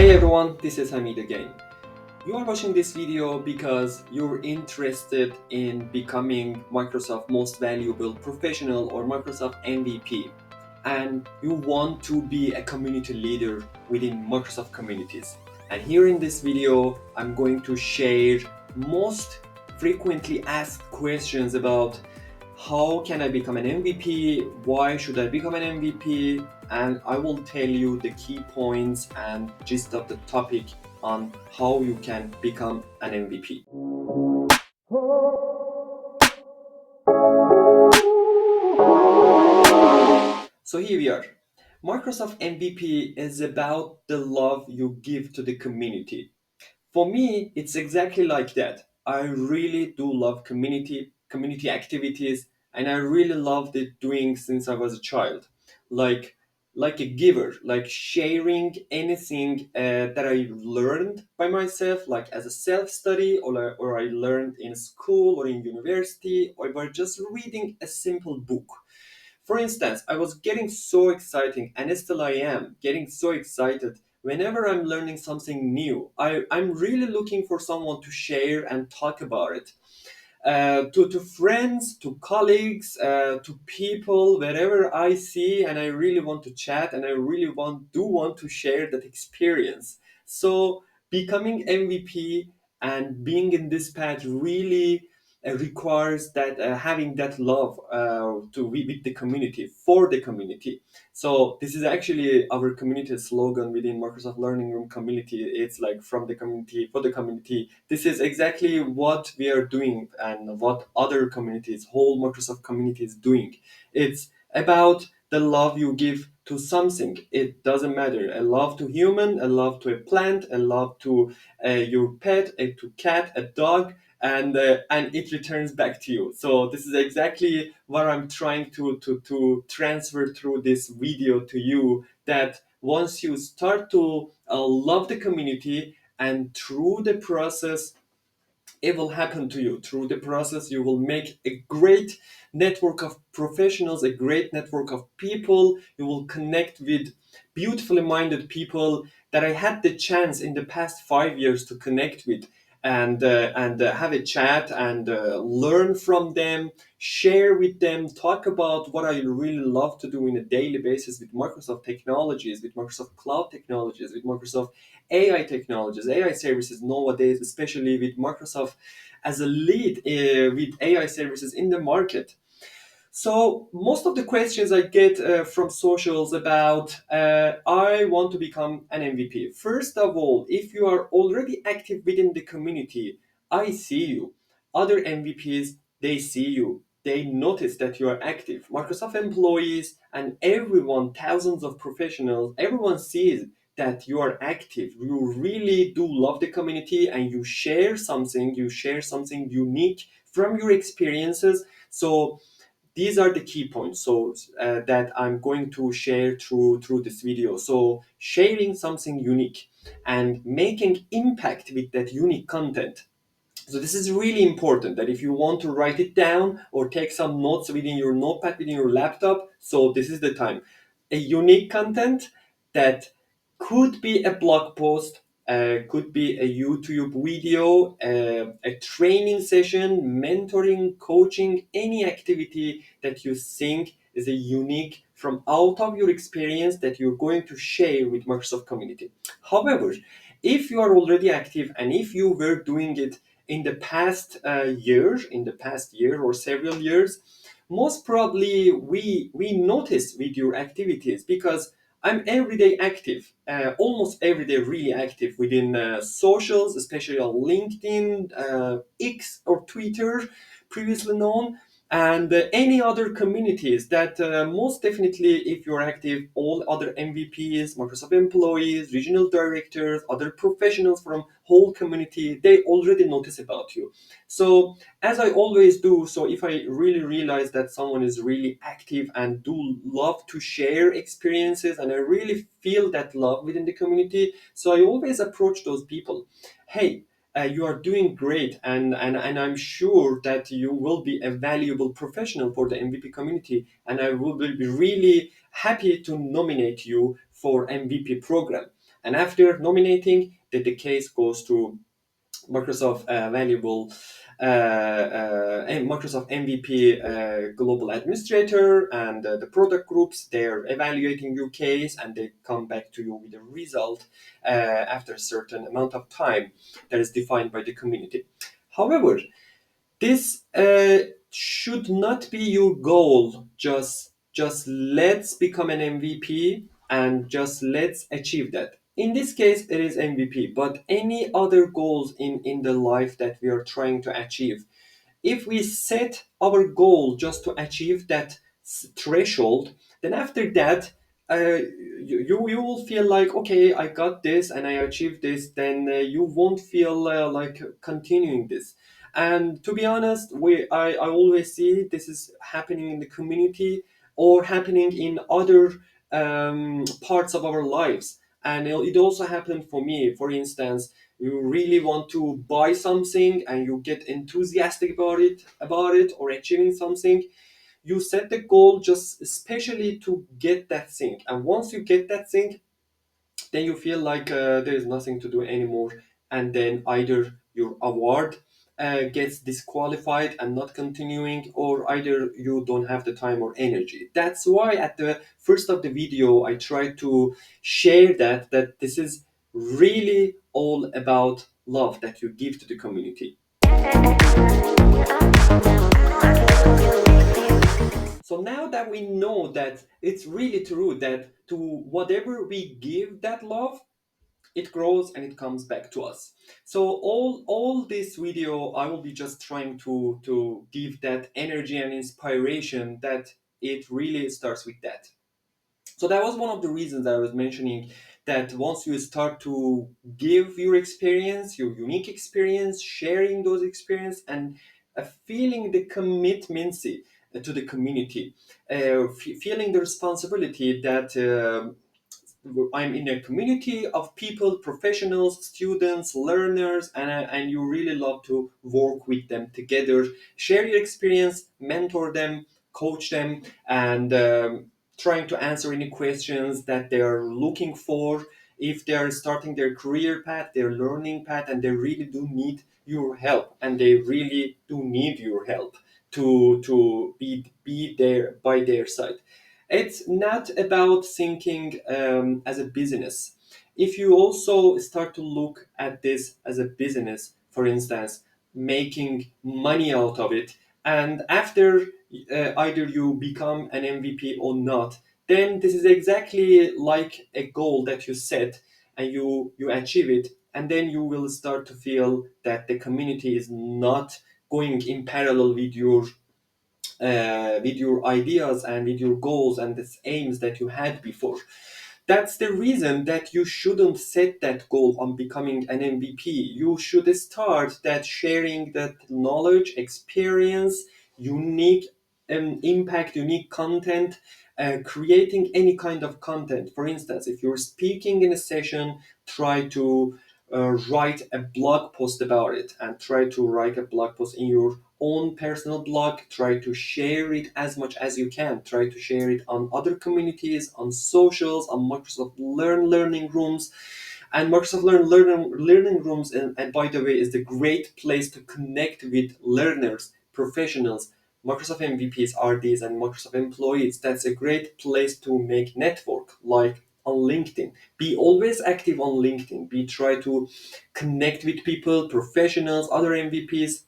Hey everyone, this is Hamid again. You are watching this video because you're interested in becoming Microsoft Most Valuable Professional or Microsoft MVP, and you want to be a community leader within Microsoft communities. And here in this video, I'm going to share most frequently asked questions about how can I become an MVP, why should I become an MVP, and I will tell you the key points and gist of the topic on how you can become an MVP. So here we are. Microsoft MVP is about the love you give to the community. For me, it's exactly like that. I really do love community activities, and I really loved it doing since I was a child. Like like a giver, like sharing anything that I learned by myself, like as a self study, or I learned in school or in university, or by just reading a simple book. For instance, I was getting so exciting, and still I am getting so excited whenever I'm learning something new. I'm really looking for someone to share and talk about it. To friends, to colleagues, to people, wherever I see, and I really want to chat, and I really want to share that experience. So becoming MVP and being in this path really requires that having that love with the community, for the community. So this is actually our community slogan within Microsoft Learning Room community. It's like from the community for the community. This is exactly what we are doing and what other communities, whole Microsoft community is doing. It's about the love you give to something. It doesn't matter. A love to human, a love to a plant, a love to your pet, to cat, a dog, and it returns back to you. So this is exactly what I'm trying to transfer through this video to you. That once you start to love the community, and through the process it will happen to you. Through the process you will make a great network of professionals, a great network of people. You will connect with beautifully minded people that I had the chance in the past 5 years to connect with, and have a chat and learn from them, share with them, talk about what I really love to do in a daily basis with Microsoft technologies, with Microsoft cloud technologies, with Microsoft AI technologies, AI services nowadays, especially with Microsoft as a lead with AI services in the market. So most of the questions I get from socials about I want to become an MVP. First of all, if you are already active within the community, I see you. Other MVPs, they see you. They notice that you are active. Microsoft employees and everyone, thousands of professionals, everyone sees that you are active. You really do love the community, and you share something unique from your experiences. So these are the key points, that I'm going to share through this video. So sharing something unique and making impact with that unique content. So this is really important, that if you want to write it down or take some notes within your notepad, within your laptop, so this is the time. A unique content that could be a blog post, could be a YouTube video, a training session, mentoring, coaching, any activity that you think is a unique from out of your experience that you're going to share with Microsoft community. However, if you are already active and if you were doing it in the past year or several years, most probably we notice with your activities, because I'm everyday active, almost every day really active within socials, especially on LinkedIn, X or Twitter, previously known, and any other communities that most definitely, if you're active, all other MVPs, Microsoft employees, regional directors, other professionals from whole community, they already notice about you. So as I always do, so if I really realize that someone is really active and do love to share experiences, and I really feel that love within the community, so I always approach those people. Hey, you are doing great, and I'm sure that you will be a valuable professional for the MVP community, and I will be really happy to nominate you for MVP program. And after nominating, the case goes to Microsoft valuable and Microsoft MVP global administrator and the product groups. They're evaluating your case and they come back to you with a result after a certain amount of time that is defined by the community. However, this should not be your goal. Just let's become an MVP and just let's achieve that. In this case, it is MVP, but any other goals in the life that we are trying to achieve, if we set our goal just to achieve that threshold, then after that, you will feel like, okay, I got this and I achieved this. Then you won't feel like continuing this. And to be honest, I always see this is happening in the community or happening in other parts of our lives. And it also happened for me. For instance, you really want to buy something and you get enthusiastic about it or achieving something, you set the goal just especially to get that thing, and once you get that thing, then you feel like there is nothing to do anymore, and then either your award gets disqualified and not continuing, or either you don't have the time or energy. That's why at the first of the video I try to share that this is really all about love that you give to the community. So now that we know that it's really true that to whatever we give that love, it grows and it comes back to us. So all this video I will be just trying to give that energy and inspiration that it really starts with that. So that was one of the reasons I was mentioning that once you start to give your experience, your unique experience, sharing those experience and feeling the commitment to the community, feeling the responsibility that I'm in a community of people, professionals, students, learners, and you really love to work with them together, share your experience, mentor them, coach them, and trying to answer any questions that they are looking for. If they are starting their career path, their learning path, and they really do need your help, and they really do need your help to be there by their side. It's not about thinking as a business. If you also start to look at this as a business, for instance, making money out of it, and after either you become an MVP or not, then this is exactly like a goal that you set and you achieve it, and then you will start to feel that the community is not going in parallel with your ideas and with your goals and the aims that you had before. That's the reason that you shouldn't set that goal on becoming an MVP. You should start that sharing that knowledge, experience, unique impact, unique content, creating any kind of content. For instance, if you're speaking in a session, try to write a blog post about it and try to write a blog post in your own personal blog. Try to share it as much as you can. Try to share it on other communities, on socials, on Microsoft learning rooms. And Microsoft learning rooms, and by the way, is the great place to connect with learners, professionals, Microsoft MVPs, RDs, and Microsoft employees. That's a great place to make network, like on LinkedIn. Be always active on LinkedIn. Be try to connect with people, professionals, other MVPs,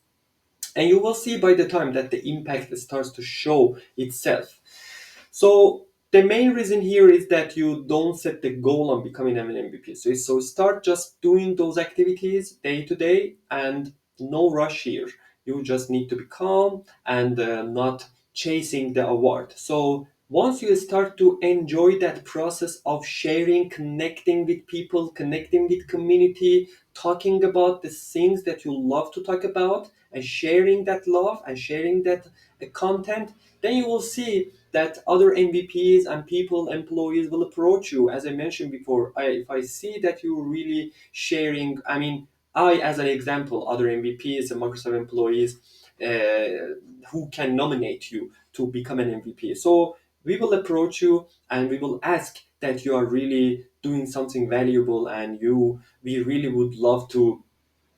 and you will see by the time that the impact starts to show itself. So the main reason here is that you don't set the goal on becoming an MVP. So start just doing those activities day to day, and no rush here. You just need to be calm and not chasing the award. So once you start to enjoy that process of sharing, connecting with people, connecting with community, talking about the things that you love to talk about, and sharing that love and sharing that content, then you will see that other MVPs and people, employees will approach you. As I mentioned before, if I see that you're really sharing, I mean, I, as an example, other MVPs and Microsoft employees who can nominate you to become an MVP. So we will approach you and we will ask that you are really doing something valuable, and we really would love to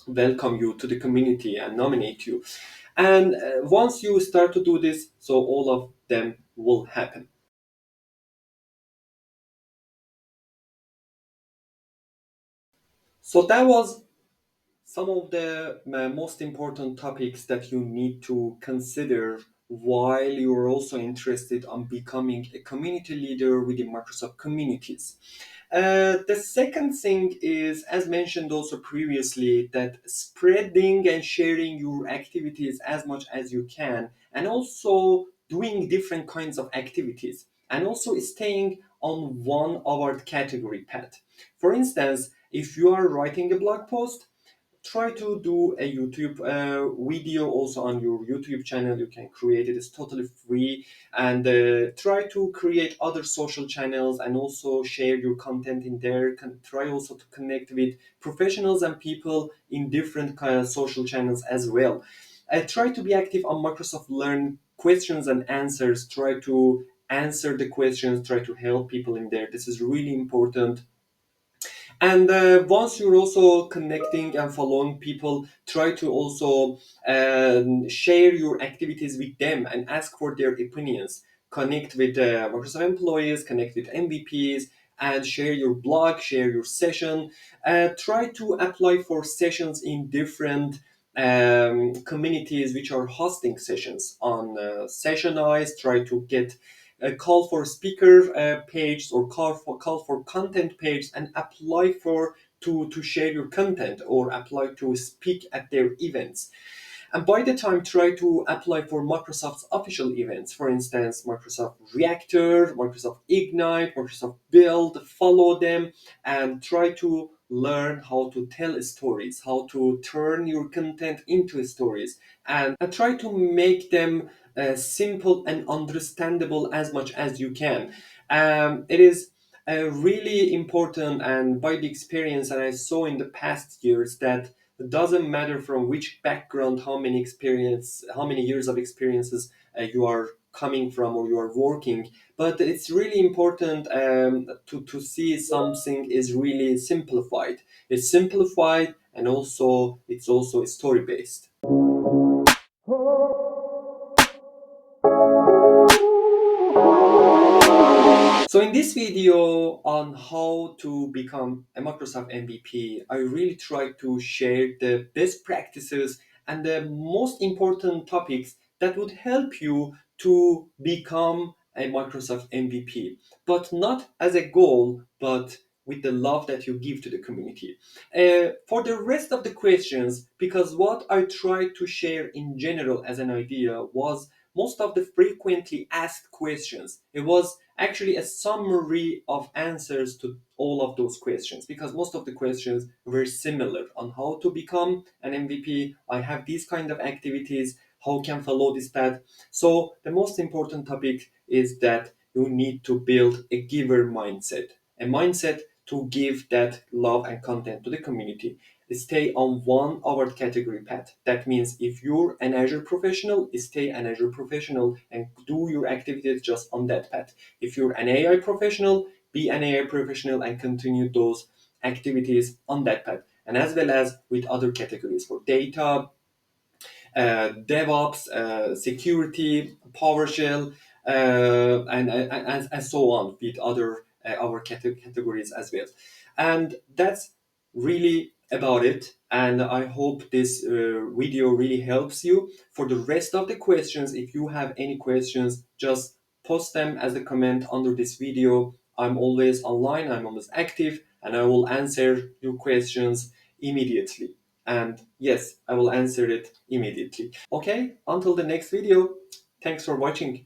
welcome you to the community and nominate you. And once you start to do this, so all of them will happen. So that was some of the most important topics that you need to consider while you're also interested on becoming a community leader within Microsoft communities. The second thing is, as mentioned also previously, that spreading and sharing your activities as much as you can, and also doing different kinds of activities, and also staying on one award category path. For instance, if you are writing a blog post, try to do a YouTube video also on your YouTube channel. You can create it, it's totally free. And try to create other social channels and also share your content in there. Try also to connect with professionals and people in different kind of social channels as well. Try to be active on Microsoft Learn questions and answers. Try to answer the questions, try to help people in there. This is really important. And once you're also connecting and following people, try to also share your activities with them and ask for their opinions. Connect with Microsoft employees, connect with MVPs, and share your blog, share your session. Try to apply for sessions in different communities which are hosting sessions on Sessionize. Try to get a call for speaker page, or call for content page, and apply for to share your content or apply to speak at their events. And by the time, try to apply for Microsoft's official events, for instance, Microsoft Reactor, Microsoft Ignite, Microsoft Build. Follow them and try to learn how to tell stories, how to turn your content into stories, and try to make them simple and understandable as much as you can. It is really important, and by the experience that I saw in the past years, that it doesn't matter from which background, how many years of experiences you are coming from or you are working, but it's really important to see something is really simplified. It's simplified, and also it's also story based. So in this video on how to become a Microsoft MVP, I really try to share the best practices and the most important topics that would help you to become a Microsoft MVP, but not as a goal, but with the love that you give to the community. For the rest of the questions, because what I tried to share in general as an idea was most of the frequently asked questions. It was actually a summary of answers to all of those questions, because most of the questions were similar on how to become an MVP. I have these kind of activities. How can follow this path? So the most important topic is that you need to build a giver mindset, a mindset to give that love and content to the community. Stay on one award category path. That means if you're an Azure professional, stay an Azure professional and do your activities just on that path. If you're an AI professional, be an AI professional and continue those activities on that path. And as well as with other categories for data, DevOps, security, PowerShell, and so on with other our categories as well. And that's really about it. And I hope this video really helps you. For the rest of the questions, if you have any questions, just post them as a comment under this video. I'm always online, I'm always active, and I will answer your questions immediately. And yes, I will answer it immediately. Okay, until the next video. Thanks for watching.